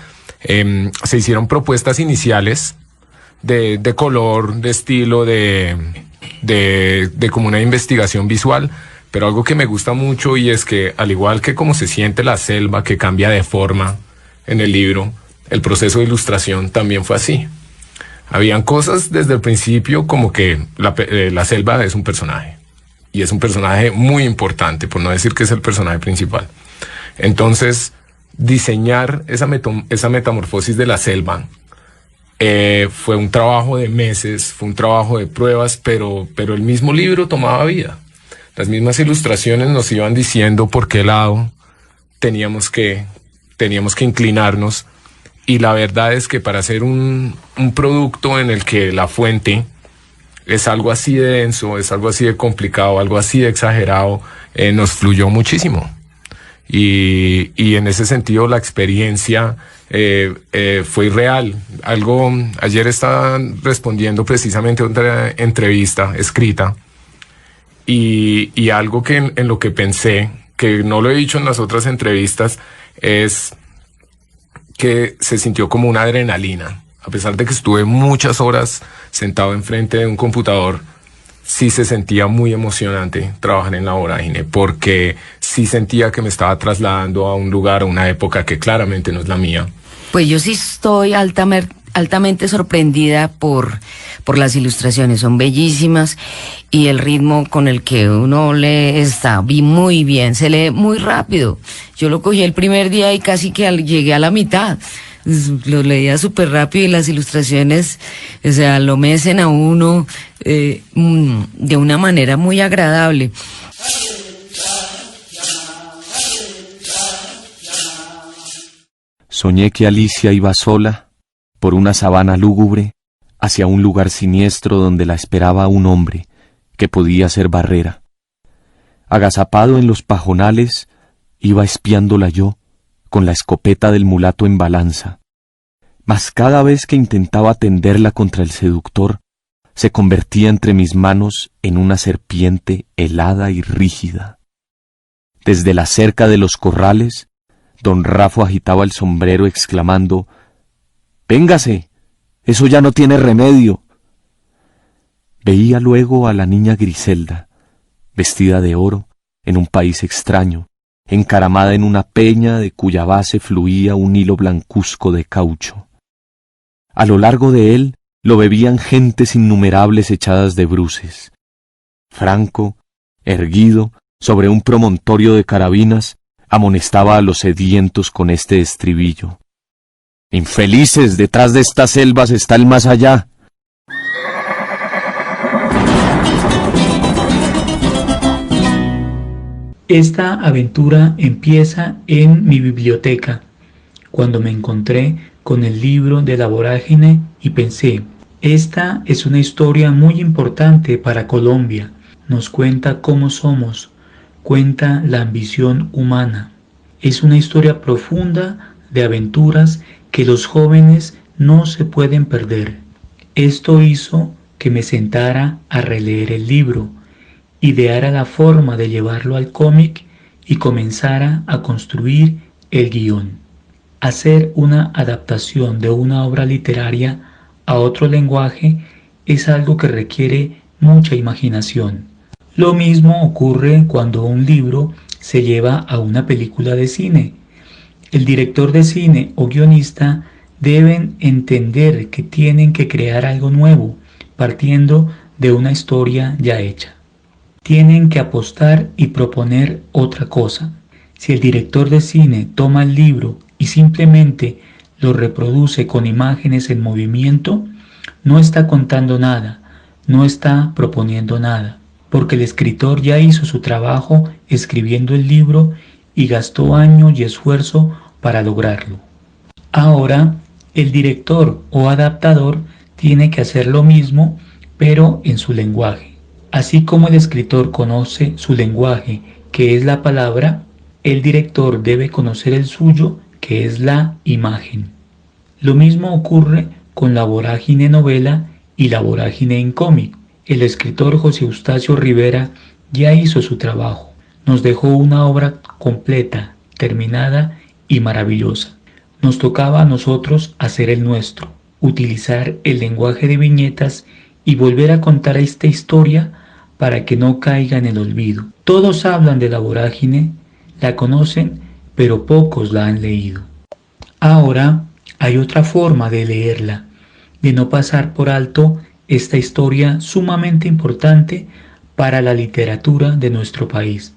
Se hicieron propuestas iniciales de color, de estilo, de como una investigación visual, pero algo que me gusta mucho, y es que al igual que como se siente la selva que cambia de forma en el libro, el proceso de ilustración también fue así. Habían cosas desde el principio como que la selva es un personaje, y es un personaje muy importante, por no decir que es el personaje principal. Entonces, diseñar esa metamorfosis de la selva fue un trabajo de meses, fue un trabajo de pruebas, pero el mismo libro tomaba vida. Las mismas ilustraciones nos iban diciendo por qué lado teníamos que inclinarnos, y la verdad es que para hacer un producto en el que la fuente es algo así de denso, es algo así de complicado, algo así de exagerado, nos fluyó muchísimo. Y en ese sentido la experiencia fue irreal. Ayer estaba respondiendo precisamente a otra entrevista escrita, y algo que en lo que pensé, que no lo he dicho en las otras entrevistas, es que se sintió como una adrenalina. A pesar de que estuve muchas horas sentado enfrente de un computador, sí se sentía muy emocionante trabajar en la vorágine, porque sí sentía que me estaba trasladando a un lugar, a una época que claramente no es la mía. Pues yo sí estoy altamente sorprendida por las ilustraciones, son bellísimas, y el ritmo con el que uno lee vi muy bien, se lee muy rápido. Yo lo cogí el primer día y casi que llegué a la mitad. Lo leía súper rápido, y las ilustraciones, o sea, lo mecen a uno de una manera muy agradable. Soñé que Alicia iba sola por una sabana lúgubre hacia un lugar siniestro donde la esperaba un hombre que podía ser barrera. Agazapado en los pajonales, iba espiándola yo con la escopeta del mulato en balanza, mas cada vez que intentaba tenderla contra el seductor, se convertía entre mis manos en una serpiente helada y rígida. Desde la cerca de los corrales, don Rafo agitaba el sombrero exclamando: «¡Véngase! Eso ya no tiene remedio». Veía luego a la niña Griselda, vestida de oro, en un país extraño, encaramada en una peña de cuya base fluía un hilo blancuzco de caucho. A lo largo de él lo bebían gentes innumerables echadas de bruces. Franco, erguido sobre un promontorio de carabinas, amonestaba a los sedientos con este estribillo: «Infelices, detrás de estas selvas está el más allá». Esta aventura empieza en mi biblioteca, cuando me encontré con el libro de la vorágine y pensé: esta es una historia muy importante para Colombia. Nos cuenta cómo somos, cuenta la ambición humana. Es una historia profunda de aventuras que los jóvenes no se pueden perder. Esto hizo que me sentara a releer el libro, ideara la forma de llevarlo al cómic y comenzara a construir el guión. Hacer una adaptación de una obra literaria a otro lenguaje es algo que requiere mucha imaginación. Lo mismo ocurre cuando un libro se lleva a una película de cine. El director de cine o guionista deben entender que tienen que crear algo nuevo, partiendo de una historia ya hecha. Tienen que apostar y proponer otra cosa. Si el director de cine toma el libro y simplemente lo reproduce con imágenes en movimiento, no está contando nada, no está proponiendo nada, porque el escritor ya hizo su trabajo escribiendo el libro y gastó años y esfuerzo para lograrlo. Ahora, el director o adaptador tiene que hacer lo mismo, pero en su lenguaje. Así como el escritor conoce su lenguaje, que es la palabra, el director debe conocer el suyo, que es la imagen. Lo mismo ocurre con la vorágine novela y la vorágine en cómic. El escritor José Eustacio Rivera ya hizo su trabajo. Nos dejó una obra completa, terminada y maravillosa. Nos tocaba a nosotros hacer el nuestro, utilizar el lenguaje de viñetas y volver a contar esta historia para que no caiga en el olvido. Todos hablan de la vorágine, la conocen, pero pocos la han leído. Ahora hay otra forma de leerla, de no pasar por alto esta historia sumamente importante para la literatura de nuestro país.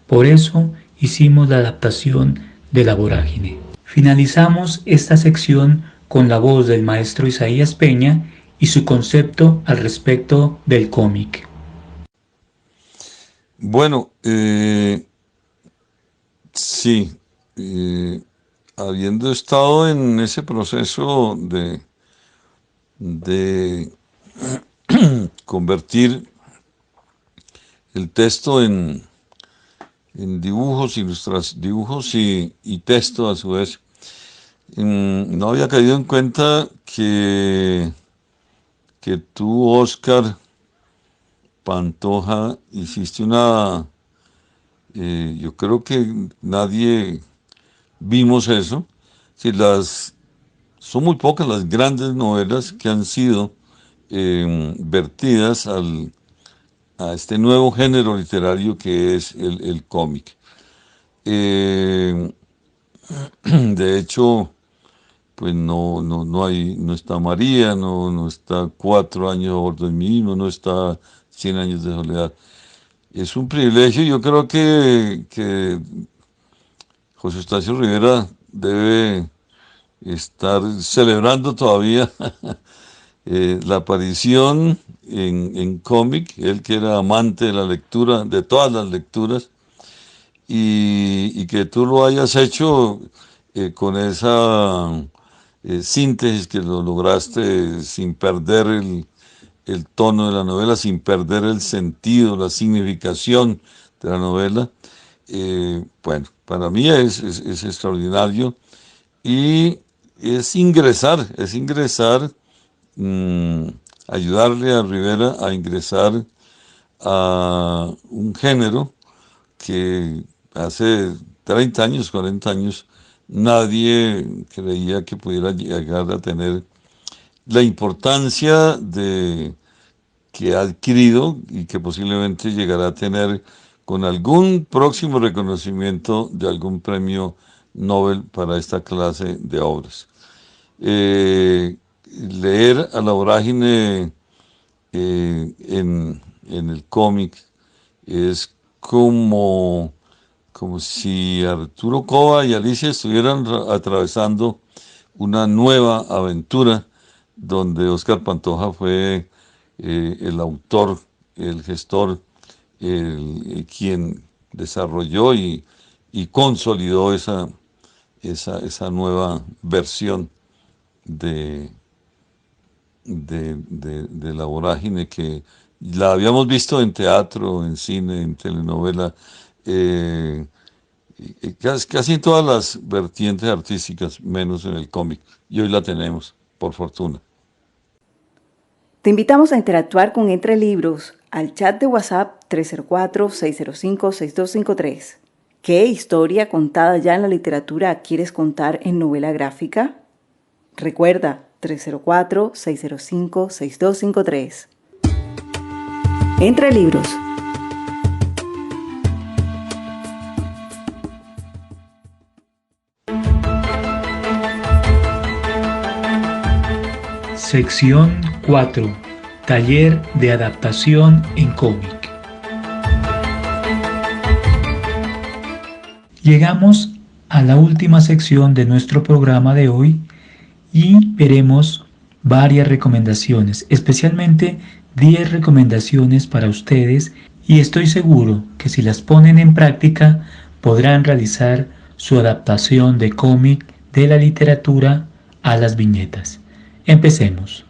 Por eso hicimos la adaptación de la vorágine. Finalizamos esta sección con la voz del maestro Isaías Peña y su concepto al respecto del cómic. Bueno, sí, habiendo estado en ese proceso de convertir el texto en dibujos, dibujos y texto a su vez, no había caído en cuenta que tú, Oscar Pantoja, hiciste yo creo que nadie vimos eso. Si son muy pocas las grandes novelas que han sido vertidas a este nuevo género literario que es el cómic. De hecho, pues no está María, no está 4 años a bordo de mi himno, no está 100 años de soledad. Es un privilegio. Yo creo que José Eustacio Rivera debe estar celebrando todavía la aparición en cómic, él que era amante de la lectura, de todas las lecturas, y que tú lo hayas hecho con esa síntesis que lo lograste sin perder el tono de la novela, sin perder el sentido, la significación de la novela. Bueno, para mí es extraordinario y es ingresar, ayudarle a Rivera a ingresar a un género que hace 30 años, 40 años, nadie creía que pudiera llegar a tener la importancia que ha adquirido y que posiblemente llegará a tener con algún próximo reconocimiento de algún premio Nobel para esta clase de obras. Leer a la vorágine en el cómic es como si Arturo Cova y Alicia estuvieran atravesando una nueva aventura donde Oscar Pantoja fue el autor, el gestor, quien desarrolló y consolidó esa nueva versión de la vorágine, que la habíamos visto en teatro, en cine, en telenovela, casi en todas las vertientes artísticas, menos en el cómic, y hoy la tenemos, por fortuna. Te invitamos a interactuar con Entre Libros al chat de WhatsApp 304-605-6253. ¿Qué historia contada ya en la literatura quieres contar en novela gráfica? Recuerda, 304-605-6253. Entre Libros. Sección 4. Taller de adaptación en cómic. Llegamos a la última sección de nuestro programa de hoy y veremos varias recomendaciones, especialmente 10 recomendaciones para ustedes y estoy seguro que si las ponen en práctica podrán realizar su adaptación de cómic de la literatura a las viñetas. Empecemos.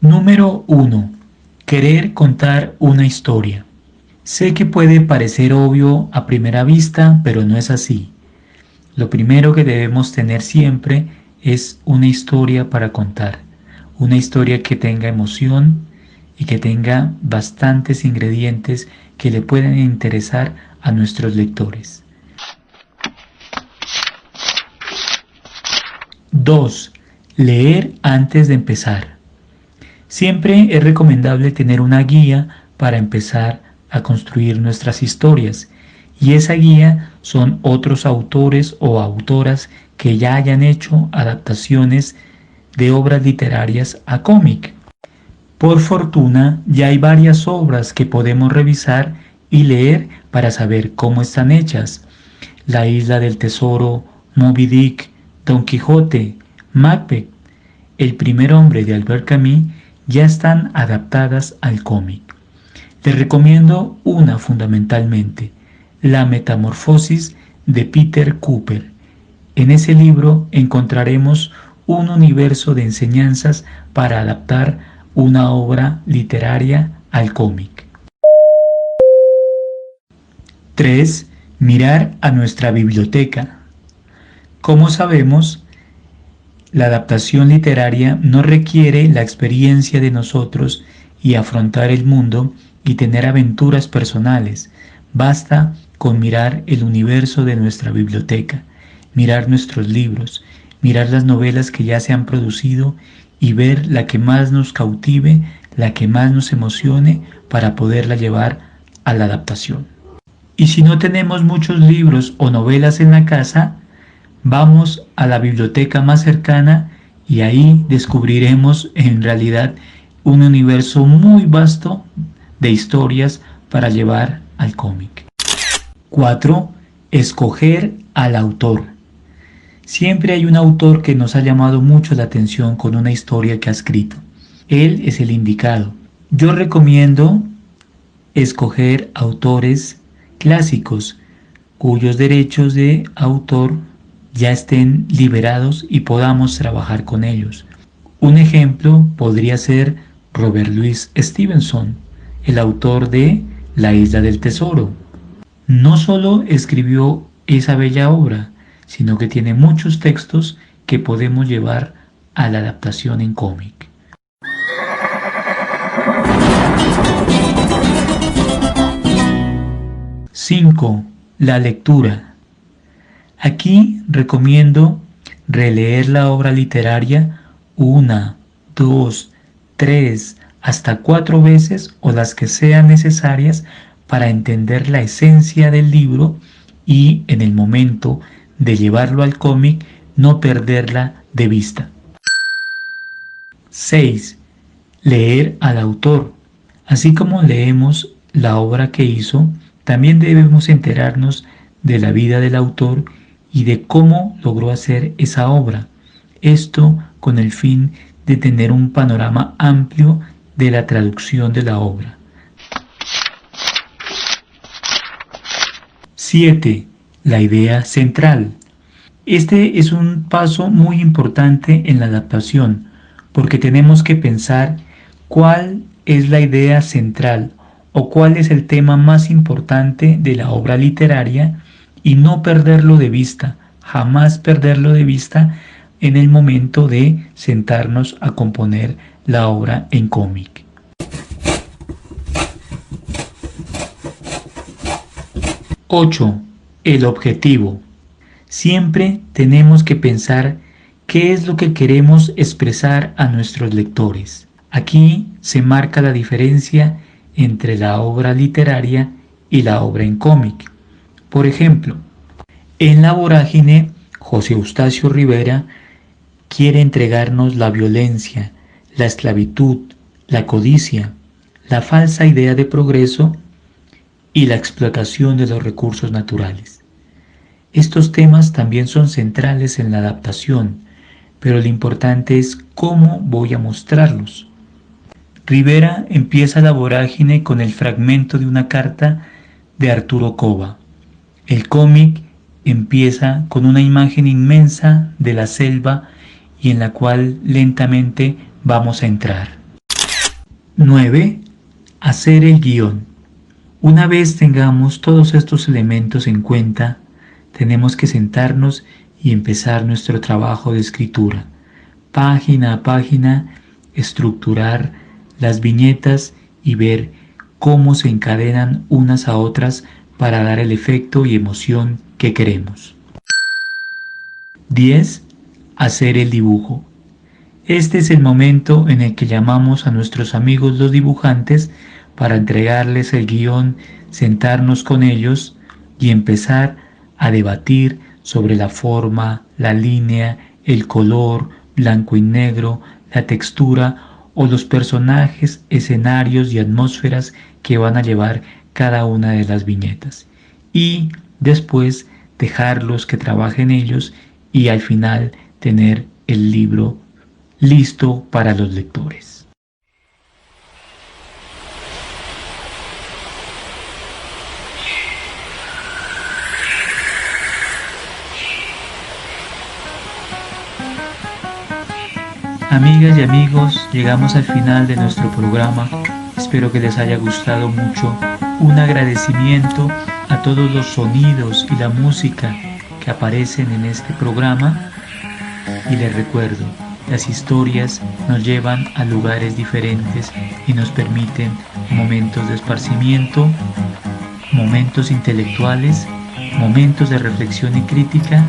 Número 1. Querer contar una historia. Sé que puede parecer obvio a primera vista, pero no es así. Lo primero que debemos tener siempre es una historia para contar. Una historia que tenga emoción y que tenga bastantes ingredientes que le pueden interesar a nuestros lectores. 2. Leer antes de empezar. Siempre es recomendable tener una guía para empezar a construir nuestras historias, y esa guía son otros autores o autoras que ya hayan hecho adaptaciones de obras literarias a cómic. Por fortuna, ya hay varias obras que podemos revisar y leer para saber cómo están hechas. La Isla del Tesoro, Moby Dick, Don Quijote, Macbeth, El primer hombre de Albert Camus ya están adaptadas al cómic. Les recomiendo una fundamentalmente, La Metamorfosis de Peter Cooper. En ese libro encontraremos un universo de enseñanzas para adaptar una obra literaria al cómic. 3. Mirar a nuestra biblioteca. Como sabemos, la adaptación literaria no requiere la experiencia de nosotros y afrontar el mundo y tener aventuras personales. Basta con mirar el universo de nuestra biblioteca, mirar nuestros libros, mirar las novelas que ya se han producido y ver la que más nos cautive, la que más nos emocione para poderla llevar a la adaptación. Y si no tenemos muchos libros o novelas en la casa, vamos a la biblioteca más cercana y ahí descubriremos en realidad un universo muy vasto de historias para llevar al cómic. 4. Escoger al autor. Siempre hay un autor que nos ha llamado mucho la atención con una historia que ha escrito. Él es el indicado. Yo recomiendo escoger autores clásicos cuyos derechos de autor ya estén liberados y podamos trabajar con ellos. Un ejemplo podría ser Robert Louis Stevenson, el autor de La Isla del Tesoro. No solo escribió esa bella obra, sino que tiene muchos textos que podemos llevar a la adaptación en cómic. 5. La lectura. Aquí recomiendo releer la obra literaria 1, 2, 3, hasta 4 veces o las que sean necesarias para entender la esencia del libro y en el momento de llevarlo al cómic no perderla de vista. 6. Leer al autor. Así como leemos la obra que hizo, también debemos enterarnos de la vida del autor y de cómo logró hacer esa obra. Esto con el fin de tener un panorama amplio de la traducción de la obra. 7. La idea central. Este es un paso muy importante en la adaptación, porque tenemos que pensar cuál es la idea central o cuál es el tema más importante de la obra literaria y no perderlo de vista, jamás perderlo de vista en el momento de sentarnos a componer la obra en cómic. 8. El objetivo. Siempre tenemos que pensar qué es lo que queremos expresar a nuestros lectores. Aquí se marca la diferencia entre la obra literaria y la obra en cómic. Por ejemplo, en La Vorágine, José Eustacio Rivera quiere entregarnos la violencia, la esclavitud, la codicia, la falsa idea de progreso y la explotación de los recursos naturales. Estos temas también son centrales en la adaptación, pero lo importante es cómo voy a mostrarlos. Rivera empieza la vorágine con el fragmento de una carta de Arturo Cova. El cómic empieza con una imagen inmensa de la selva y en la cual lentamente vamos a entrar. 9. Hacer el guión. Una vez tengamos todos estos elementos en cuenta, tenemos que sentarnos y empezar nuestro trabajo de escritura. Página a página, estructurar las viñetas y ver cómo se encadenan unas a otras para dar el efecto y emoción que queremos. 10. Hacer el dibujo. Este es el momento en el que llamamos a nuestros amigos los dibujantes para entregarles el guión, sentarnos con ellos y empezar a debatir sobre la forma, la línea, el color, blanco y negro, la textura o los personajes, escenarios y atmósferas que van a llevar cada una de las viñetas. Y después dejarlos que trabajen ellos y al final tener el libro listo para los lectores. Amigas y amigos, llegamos al final de nuestro programa. Espero que les haya gustado mucho. Un agradecimiento a todos los sonidos y la música que aparecen en este programa. Y les recuerdo, las historias nos llevan a lugares diferentes y nos permiten momentos de esparcimiento, momentos intelectuales, momentos de reflexión y crítica.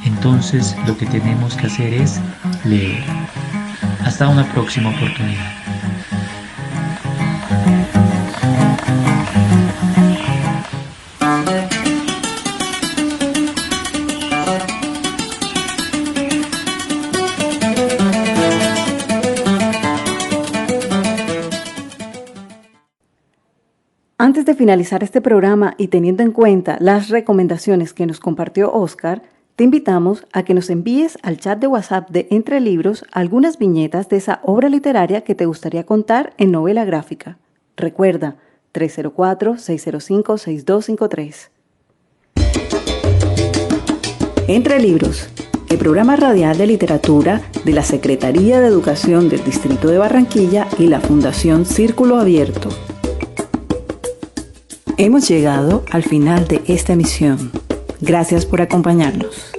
Entonces lo que tenemos que hacer es leer. Hasta una próxima oportunidad. Antes de finalizar este programa y teniendo en cuenta las recomendaciones que nos compartió Oscar, te invitamos a que nos envíes al chat de WhatsApp de Entre Libros algunas viñetas de esa obra literaria que te gustaría contar en novela gráfica. Recuerda, 304-605-6253. Entre Libros, el programa radial de literatura de la Secretaría de Educación del Distrito de Barranquilla y la Fundación Círculo Abierto. Hemos llegado al final de esta emisión. Gracias por acompañarnos.